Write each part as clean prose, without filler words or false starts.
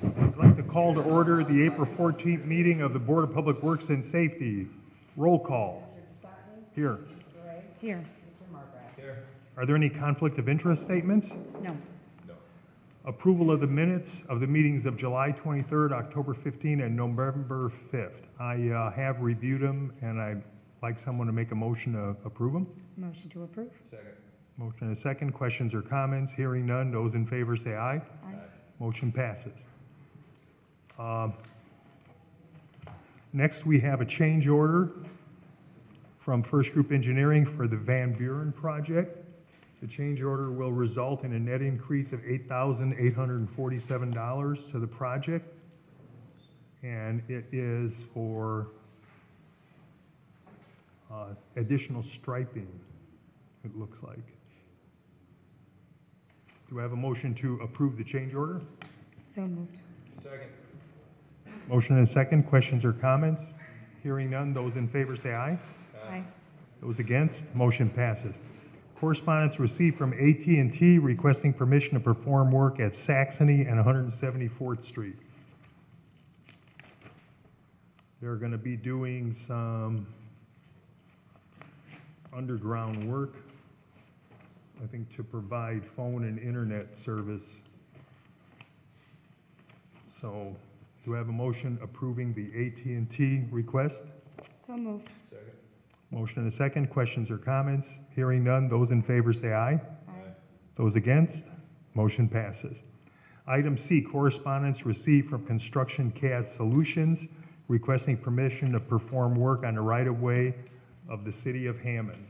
I'd like to call to order the April 14th meeting of the Board of Public Works and Safety. Roll call. Here. Here. Are there any conflict of interest statements? No. Approval of the minutes of the meetings of July 23rd, October 15, and November 5th. I have reviewed them, and I'd like someone to make a motion to approve them. Motion to approve? Motion and a second. Questions or comments? Hearing none. Those in favor say aye. Aye. Motion passes. Next, we have a change order from First Group Engineering for the Van Buren project. The change order will result in a net increase of $8,847 to the project, and it is for additional striping, it looks like. Do I have a motion to approve the change order? So moved. Motion and a second. Questions or comments? Hearing none. Those in favor say aye. Aye. Those against, motion passes. Correspondence received from AT&T requesting permission to perform work at Saxony and 174th Street. They're going to be doing some underground work, I think, to provide phone and internet service. So, do I have a motion approving the AT&T request? So moved. Motion and a second. Questions or comments? Hearing none. Those in favor say aye. Aye. Those against? Motion passes. Item C, correspondence received from Construction CAD Solutions requesting permission to perform work on the right-of-way of the city of Hammond.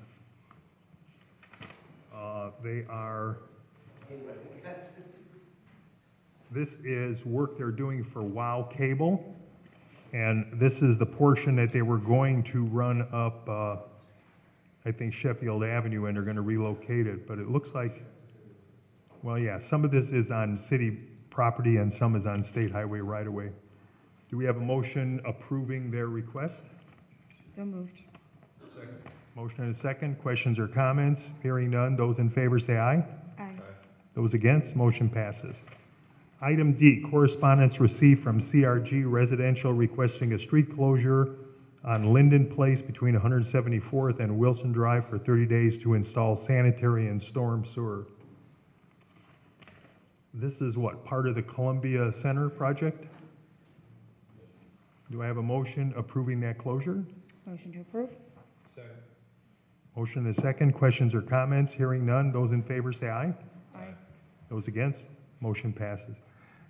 This is work they're doing for WOW Cable, and this is the portion that they were going to run up, I think, Sheffield Avenue, and they're going to relocate it. But it looks like, well, yeah, some of this is on city property and some is on state highway right-of-way. Do we have a motion approving their request? So moved. Motion and a second. Questions or comments? Hearing none. Those in favor say aye. Aye. Those against, motion passes. Item D, correspondence received from CRG Residential requesting a street closure on Linden Place between 174th and Wilson Drive for 30 days to install sanitary and storm sewer. This is what, part of the Columbia Center project? Do I have a motion approving that closure? Motion to approve? Motion and a second. Questions or comments? Hearing none. Those in favor say aye. Aye. Those against? Motion passes.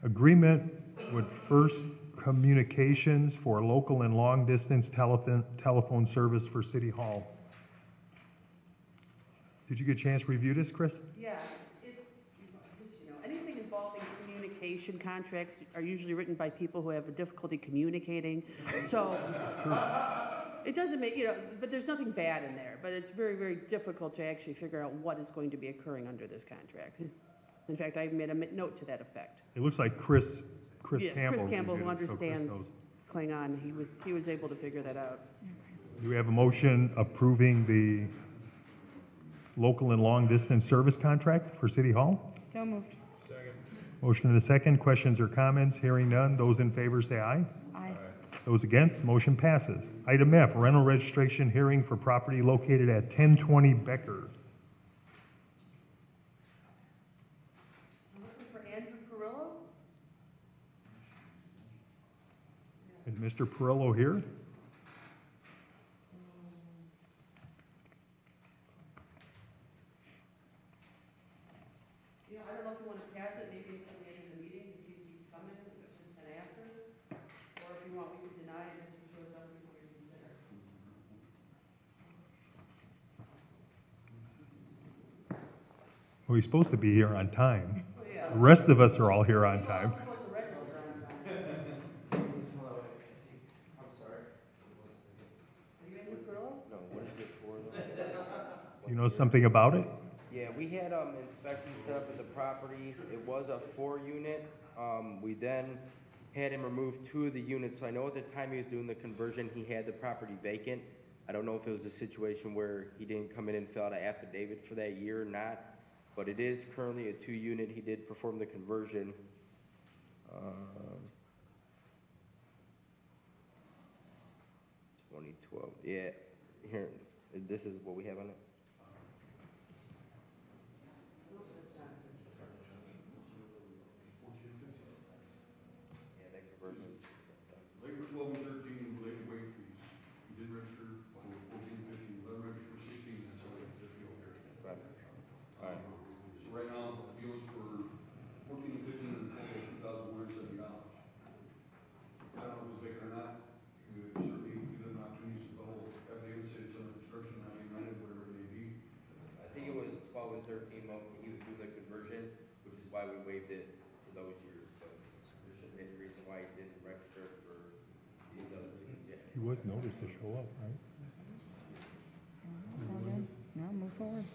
Agreement with First Communications for local and long-distance telephone service for City Hall. Did you get a chance to review this, Chris? Yeah, it's, anything involving communication contracts are usually written by people who have a difficulty communicating. So it doesn't make, but there's nothing bad in there. But it's very, very difficult to actually figure out what is going to be occurring under this contract. In fact, I made a note to that effect. It looks like Chris Yes, Campbell. Chris Campbell, who reviewed it, so Chris understands knows. Klingon, he was able to figure that out. Do we have a motion approving the local and long-distance service contract for City Hall? So moved. Motion and a second. Questions or comments? Hearing none. Those in favor say aye. Aye. Those against, motion passes. Item F, rental registration hearing for property located at 1020 Becker. I'm looking for Andrew Perillo. Is Mr. Perillo here? I don't know if you want to pass it, maybe until the end of the meeting to see if he's coming, if it's just an after, or if you want me to deny it if he shows up before you consider. Well, he's supposed to be here on time. Oh, yeah. The rest of us are all here on time. Are you Andrew Perillo? No, what is it for? You know something about it? Yeah, we had inspection set up at the property. It was a 4-unit. We then had him remove 2 of the units. So I know at the time he was doing the conversion, he had the property vacant. I don't know if it was a situation where he didn't come in and fill out an affidavit for that year or not, but it is currently a 2-unit. He did perform the conversion. Um, 2012, yeah, here, this is what we have on it? Yeah, that conversion. Late for 12 and 13, related wait fees. You did register for 14 and 15, let register for 16, that's how we have this deal here. Right. All right. So right now, the deal is for 14 and 15, and total $2,170. I don't know if it's vacant or not, we would certainly give them an opportunity to the whole, FAA say it's under construction, not being rented, whatever it may be. I think it was 12 and 13 when he was doing the conversion, which is why we waived it for those years. So there shouldn't be any reason why he didn't register for these other units yet. He was noticed to show up, right? All good? No, move forward.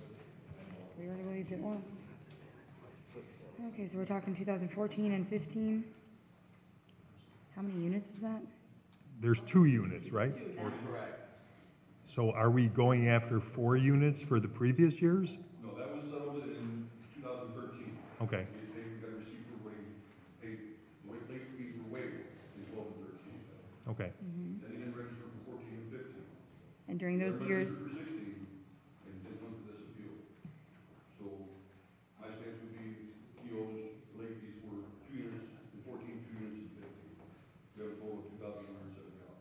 We already waived it once. Okay, so we're talking 2014 and 15. How many units is that? There's 2 units, right? Correct. So are we going after 4 units for the previous years? No, that was settled in 2013. Okay, They got a receipt for what he paid, late fees were waived in 12 and 13. okay. Mhm. Then he didn't register for 14 and 15. And during those years, Registered for 16, and this went to this appeal. So my stance would be, he owes late fees for 2 units in 14, 2 units in 15. We have a total of $2,170.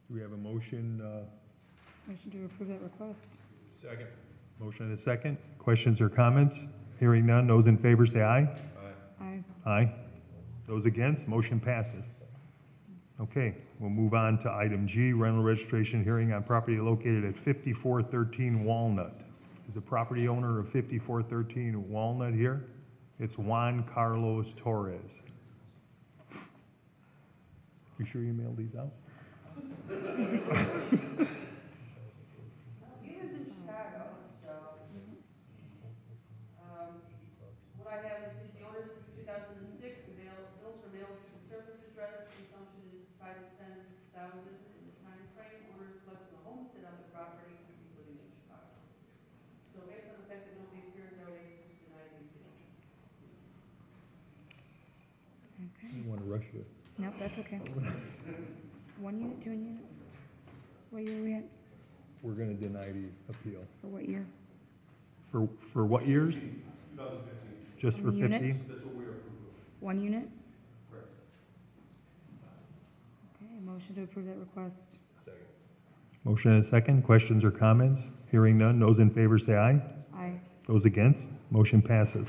Do we have a motion? motion to approve that request. Second. Motion and a second. Questions or comments? Hearing none. Those in favor say aye. Aye. Aye. Those against, motion passes. Okay, we'll move on to item G, rental registration hearing on property located at 5413 Walnut. Is the property owner of 5413 Walnut here? It's Juan Carlos Torres. You sure you mailed these out? He lives in Chicago, so, what I have is the order since 2006, the bills are mailed to the service address, consumption is 5 to 10,000 in the time frame, owner is collecting a homestead on the property because he's living in Chicago. So based on the fact that nobody appeared, no one is denied anything. I Okay. don't want to rush you. Nope, that's okay. 1 unit, 2 unit? What year are we at? We're going to deny the appeal. For what year? For what years? 2015, Just for Units? 15? that's what we are approving. 1 unit? Correct. Okay, motion to approve that request. Motion and a second. Questions or comments? Hearing none. Those in favor say aye. Aye. Those against, motion passes.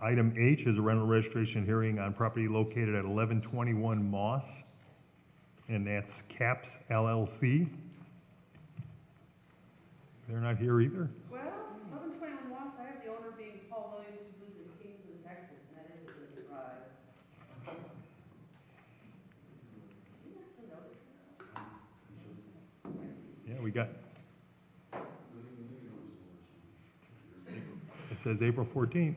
Item H is a rental registration hearing on property located at 1121 Moss, and that's Caps LLC. They're not here either? Well, 1121 Moss, I have the owner being Paul Williams, who lives in Kingston, Texas, and that is a good drive. Yeah, we got. It says April 14th.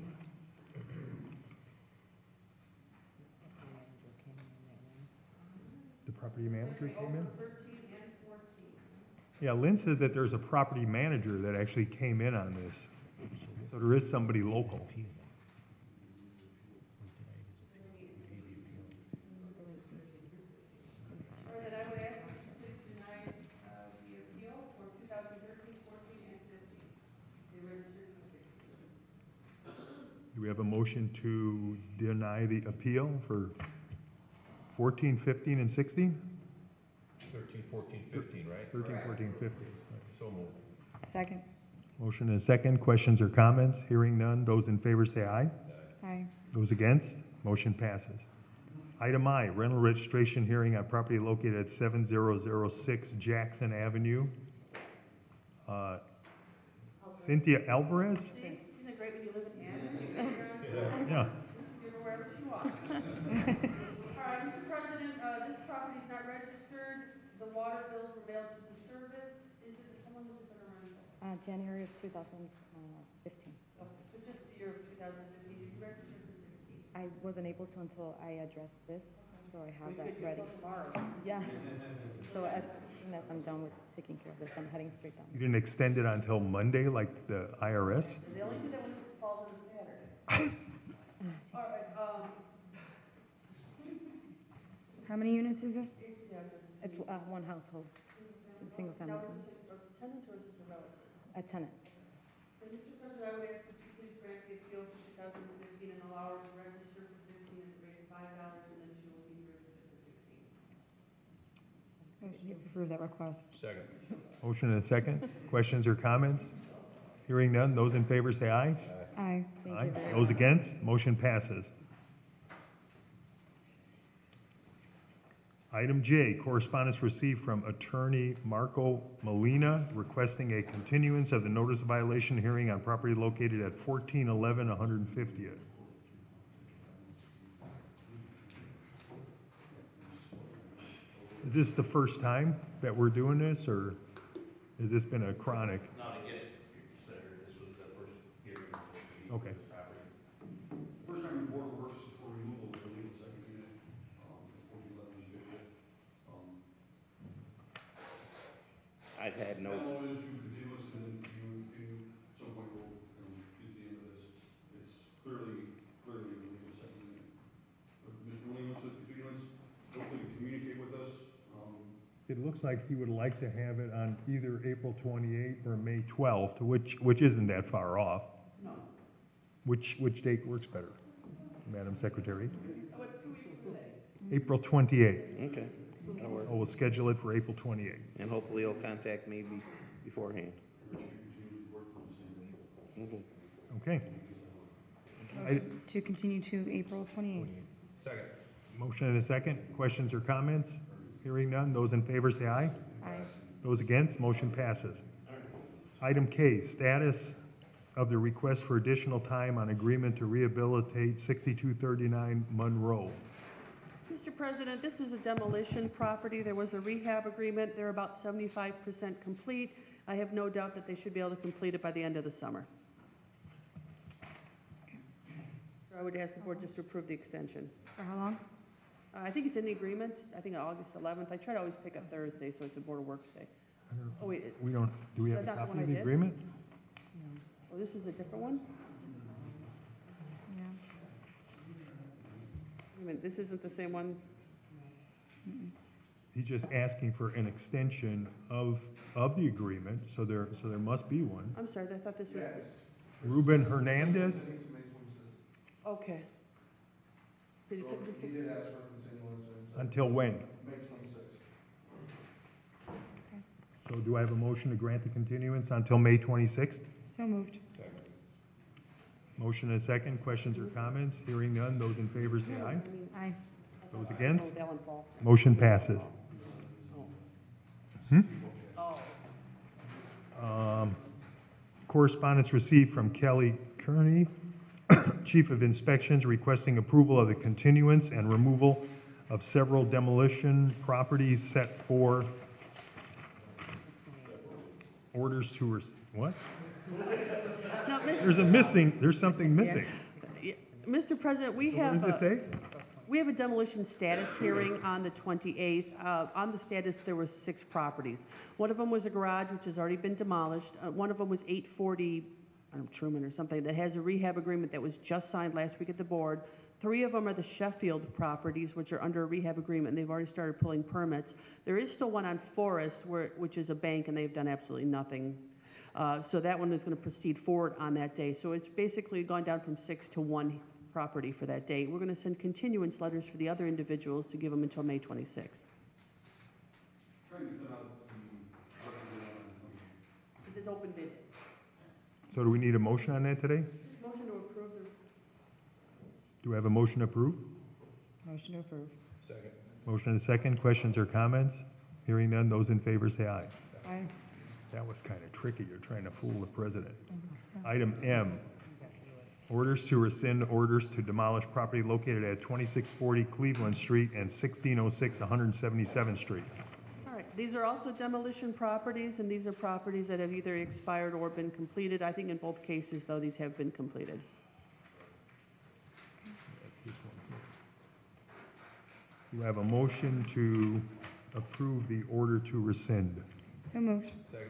The property manager came in? 13 and 14. Yeah, Lynn said that there's a property manager that actually came in on this. So there is somebody local. Or that I would ask you to deny the appeal for 2013, 14, and 15. They registered for 16. Do we have a motion to deny the appeal for 14, 15, and 16? 13, 14, 15, right? 13, 14, 15. So moved. Second. Motion and a second. Questions or comments? Hearing none. Those in favor say aye. Aye. Those against? Motion passes. Item I, rental registration hearing on property located at 7006 Jackson Avenue. Cynthia Alvarez? Isn't it great when you live in Ann? Yeah. Give her wherever she wants. All right, Mr. President, this property is not registered. The water bills were mailed to the service. Is it, how long has it been around? January of 2015. So just the year of 2015, did you register for 16? I wasn't able to until I addressed this, so I have We that could ready. get tomorrow. Yes. So as soon as I'm done with taking care of this, I'm heading straight down. You didn't extend it until Monday like the IRS? They only do that when it falls on a How many units is this? It's, one household. It's a single family. A tenant. Mr. President, I would ask that you please grant the appeal for 2015 and allow her to register for 15 at the rate of $5, and then she will be here for 16. Motion to approve that request. Second. Motion and a second. Questions or comments? Hearing none. Those in favor say aye. Aye. Aye. Those against? Motion passes. Item J, correspondence received from Attorney Marco Molina requesting a continuance of the notice of violation hearing on property located at 1411 150th. Is this the first time that we're doing this, or has this been a chronic? No, I guess you consider this was the first hearing of the Okay. property. First time the board works is for removal of the legal second unit, 1411 I've had no, That law is to continue us, and then you, at some point, we'll, get to the end of this. It's clearly a legal second unit. But Mr. Williams, with continuance, hopefully communicate with us. It looks like he would like to have it on either April 28th or May 12th, which isn't that far off. No. Which date works better, Madam Secretary? April 28th. okay, that'll work. Oh, we'll schedule it for April 28th. And hopefully you'll contact me beforehand. Mhm. Okay. Motion to continue to April 28th. Second. Motion and a second. Questions or comments? Hearing none. Those in favor say aye. Aye. Those against, motion passes. Item K, status of the request for additional time on agreement to rehabilitate 6239 Monroe. Mr. President, this is a demolition property. There was a rehab agreement. They're about 75% complete. I have no doubt that they should be able to complete it by the end of the summer. So I would ask the board just to approve the extension. For how long? I think it's in the agreement. I think August 11th. I try to always pick up Thursday, so it's a Board of Works day. Oh, wait, We don't, do we have Is a that the copy one of I the did? agreement? oh, this is a different one? Yeah. Wait a minute, this isn't the same one? He's just asking for an extension of the agreement, so there must be one. I'm sorry, I thought this was, Ruben Hernandez? okay. Did it- He did ask for continuance Until when? May 26th. So do I have a motion to grant the continuance until May 26th? So moved. Motion and a second. Questions or comments? Hearing none. Those in favor say aye. Aye. Those against? Oh, that one fall. Motion passes. Hmm? Oh. Correspondence received from Kelly Kearney, Chief of Inspections, requesting approval of the continuance and removal of several demolition properties set for orders to, what? No, There's something missing. Mr. President, we What have, does it say? we have a demolition status hearing on the 28th. On the status, there were 6 properties. One of them was a garage, which has already been demolished. One of them was 840, I don't know, Truman or something, that has a rehab agreement that was just signed last week at the board. 3 of them are the Sheffield properties, which are under a rehab agreement, and they've already started pulling permits. There is still one on Forest, which is a bank, and they've done absolutely nothing. So that one is going to proceed forward on that day. So it's basically gone down from 6 to 1 property for that day. We're going to send continuance letters for the other individuals to give them until May 26th. Trying to find out This is open bid. So do we need a motion on that today? Motion to approve the Do we have a motion to approve? Motion to approve. Second. Motion and a second. Questions or comments? Hearing none. Those in favor say aye. Aye. That was kind of tricky. You're trying to fool the president. Item M, orders to rescind orders to demolish property located at 2640 Cleveland Street and 1606 177th Street. All right, these are also demolition properties, and these are properties that have either expired or been completed. I think in both cases, though, these have been completed. You have a motion to approve the order to rescind. So moved. Second.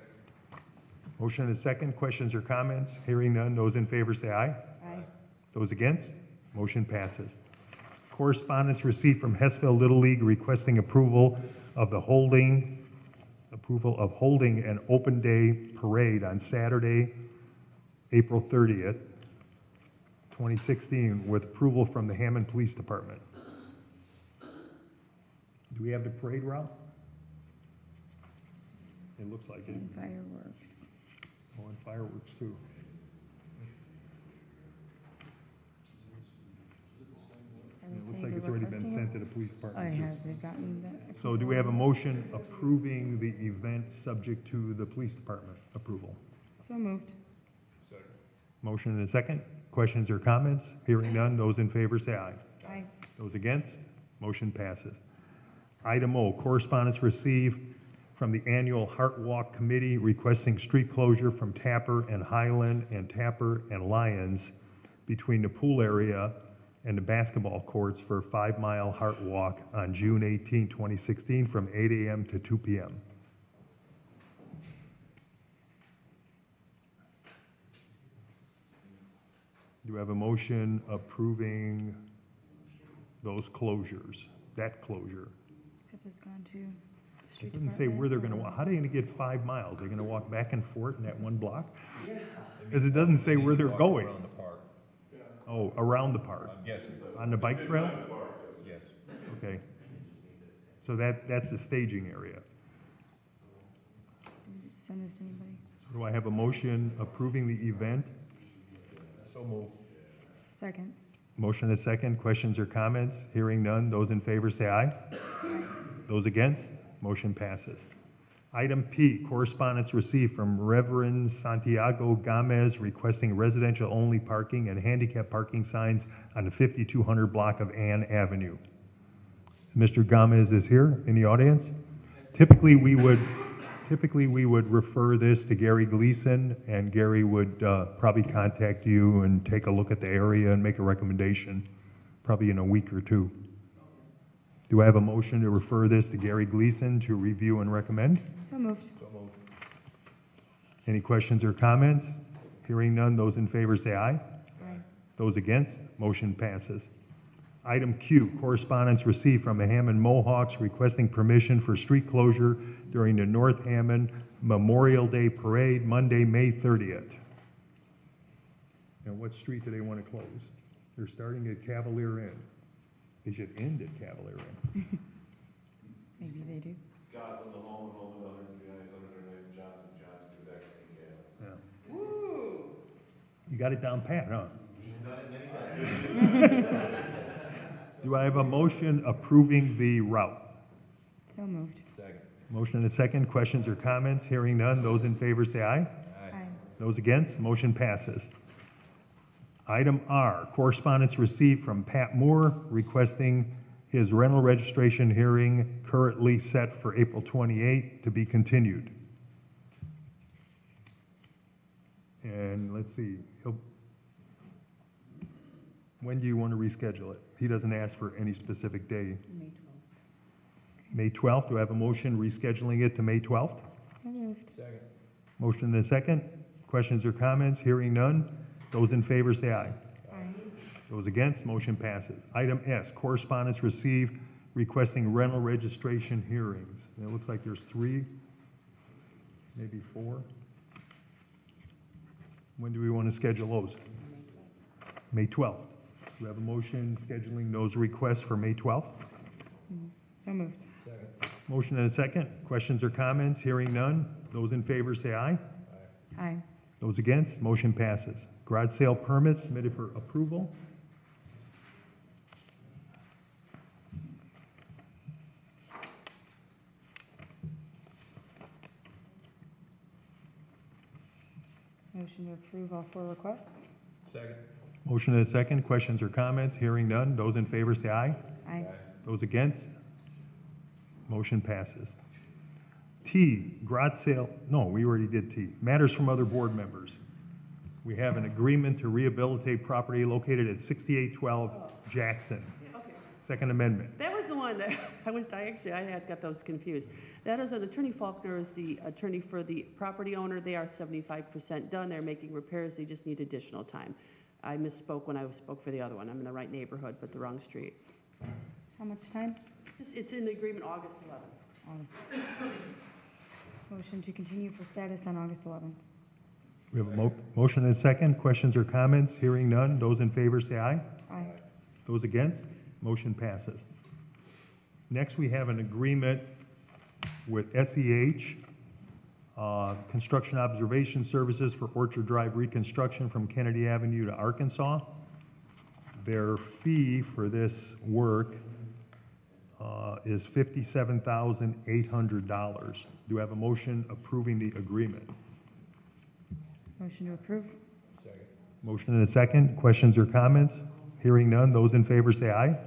Motion and a second. Questions or comments? Hearing none. Those in favor say aye. Aye. Those against? Motion passes. Correspondence received from Hessville Little League requesting approval of holding an open day parade on Saturday, April 30th, 2016, with approval from the Hammond Police Department. Do we have the parade route? It looks like it. And fireworks. Oh, and fireworks too. Are It they looks saying like they're it's already been requesting sent it? to the police Oh, it department too. has, they've gotten that. So do we have a motion approving the event subject to the police department approval? So moved. Motion and a second. Questions or comments? Hearing none, those in favor say aye. Aye. Those against? Motion passes. Item O, correspondence received from the annual Heart Walk Committee requesting street closure from Tapper and Highland and Tapper and Lyons between the pool area and the basketball courts for a 5-mile Heart Walk on June 18, 2016, from 8 a.m. to 2 p.m. Do we have a motion approving those closures, that closure? Because it's gone to It street doesn't say where they're gonna department, walk. How are they gonna get 5 miles? They're gonna walk back and forth in that one block? Because it doesn't say where they're Walk going. Around the park, Oh, around the park, I'm guessing, on the bike trail? yes. Okay. So that's the staging area. or send this to anybody. Do I have a motion approving the event? So moved. Second. Motion and a second. Questions or comments? Hearing none. Those in favor say aye. Those against? Motion passes. Item P, correspondence received from Reverend Santiago Gomez requesting residential-only parking and handicap parking signs on the 5200 block of Ann Avenue. Mr. Gomez is here in the audience. Typically, we would refer this to Gary Gleason, and Gary would probably contact you and take a look at the area and make a recommendation, probably in a week or two. Do I have a motion to refer this to Gary Gleason to review and recommend? So moved. So moved. Any questions or comments? Hearing none, those in favor say aye. Aye. Those against, motion passes. Item Q, correspondence received from the Hammond Mohawks requesting permission for street closure during the North Hammond Memorial Day Parade, Monday, May 30th. And what street do they want to close? They're starting at Cavalier Inn. They should end at Cavalier Inn. Maybe they do. Gotham, the home of Others, and Johnson, Gas. Yeah. You got it down pat, huh? Do I have a motion approving the route? So moved. Second. Motion and a second. Questions or comments? Hearing none. Those in favor say aye. Aye. Those against, motion passes. Item R, correspondence received from Pat Moore requesting his rental registration hearing currently set for April 28 to be continued. And let's see, when do you want to reschedule it? He doesn't ask for any specific day. May 12th. May 12th, do I have a motion rescheduling it to May 12th? So moved. Second. Motion and a second. Questions or comments? Hearing none. Those in favor say aye. Aye. Those against, motion passes. Item S, correspondence received requesting rental registration hearings. And it looks like there's 3, maybe 4. When do we want to schedule those? May 12th. Do we have a motion scheduling those requests for May 12th? So moved. Second. Motion and a second. Questions or comments? Hearing none. Those in favor say aye. Aye. Those against, motion passes. Garage sale permits submitted for approval. Motion to approve all 4 requests. Second. Motion and a second. Questions or comments? Hearing none. Those in favor say aye. Aye. Those against, motion passes. T, garage sale, no, we already did T. Matters from other board members. We have an agreement to rehabilitate property located at 6812 Jackson. Okay. Second Amendment. That was the one that I had got those confused. That is, Attorney Faulkner is the attorney for the property owner. They are 75% done. They're making repairs. They just need additional time. I misspoke when I spoke for the other one. I'm in the right neighborhood, but the wrong street. How much time? It's in the agreement August 11th. August. Motion to continue for status on August 11th. We have a motion and a second. Questions or comments? Hearing none. Those in favor say aye. Aye. Those against? Motion passes. Next, we have an agreement with SEH, Construction Observation Services for Orchard Drive reconstruction from Kennedy Avenue to Arkansas. Their fee for this work is $57,800. Do I have a motion approving the agreement? Motion to approve? Second. Motion and a second. Questions or comments? Hearing none. Those in favor say aye.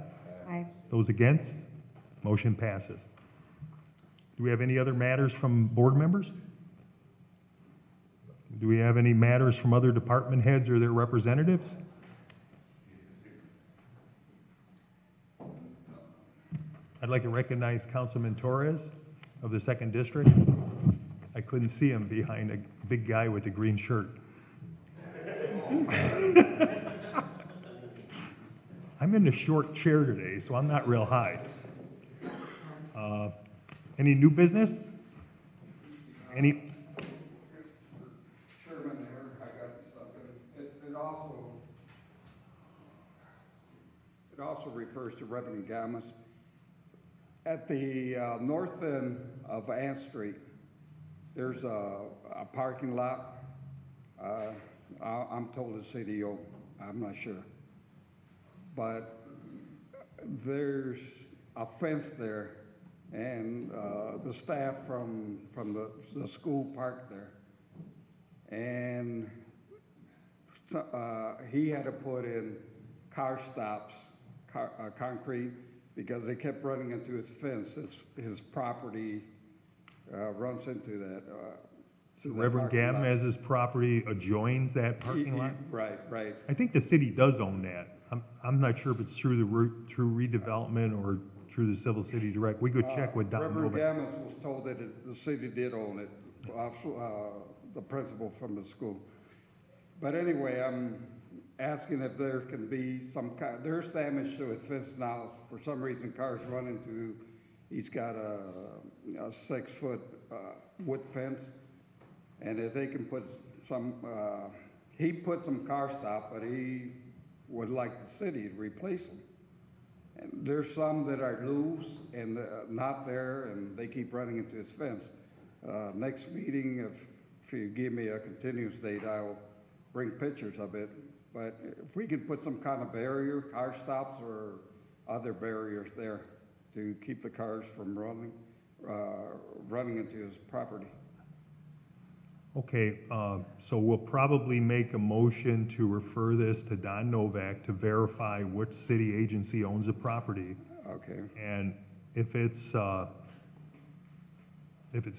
Aye. Those against? Motion passes. Do we have any other matters from board members? Do we have any matters from other department heads or their representatives? I'd like to recognize Councilman Torres of the Second District. I couldn't see him behind a big guy with a green shirt. I'm in a short chair today, so I'm not real high. Any new business? Any, Chairman, there, I got something. It also refers to Reverend Gamas. At the north end of Ann Street, there's a parking lot. I'm told the city, I'm not sure. But there's a fence there, and the staff from the school parked there. And he had to put in car stops, concrete, because they kept running into his fence. His property runs into that. to that Reverend parking lot. Gamez's property adjoins that parking lot? Right, right. I think the city does own that. I'm not sure if it's through through redevelopment or through the Civil City Direct. We could check with Don Reverend Novak. Gammons was told that the city did own it, the principal from the school. But anyway, I'm asking if there can be some kind, there's damage to his fence now. For some reason, cars run into, he's got a 6-foot wood fence. And if they can put some, he put some car stop, but he would like the city to replace them. And there's some that are loose and not there, and they keep running into his fence. Next meeting, if you give me a continuous date, I'll bring pictures of it. But if we could put some kind of barrier, car stops or other barriers there to keep the cars from running into his property. Okay, so we'll probably make a motion to refer this to Don Novak to verify which city agency owns the property. Okay. And if it's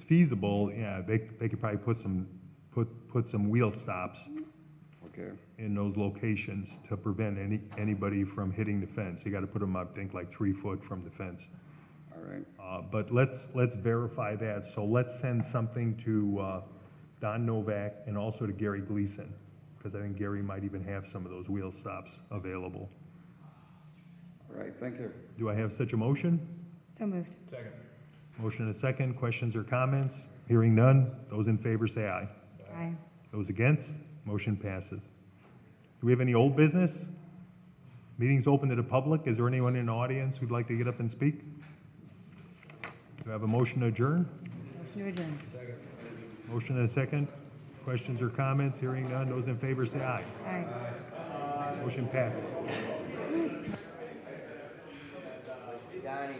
feasible, yeah, they could probably put some wheel stops Okay. in those locations to prevent anybody from hitting the fence. You gotta put them, I think, like 3 foot from the fence. All right. But let's verify that. So let's send something to Don Novak and also to Gary Gleason, because I think Gary might even have some of those wheel stops available. All right. Thank you. Do I have such a motion? So moved. Second. Motion and a second. Questions or comments? Hearing none. Those in favor say aye. Aye. Those against? Motion passes. Do we have any old business? Meeting's open to the public. Is there anyone in the audience who'd like to get up and speak? Do I have a motion to adjourn? Motion to adjourn. Motion and a second. Questions or comments? Hearing none. Those in favor say aye. Aye. Motion passes. Donnie.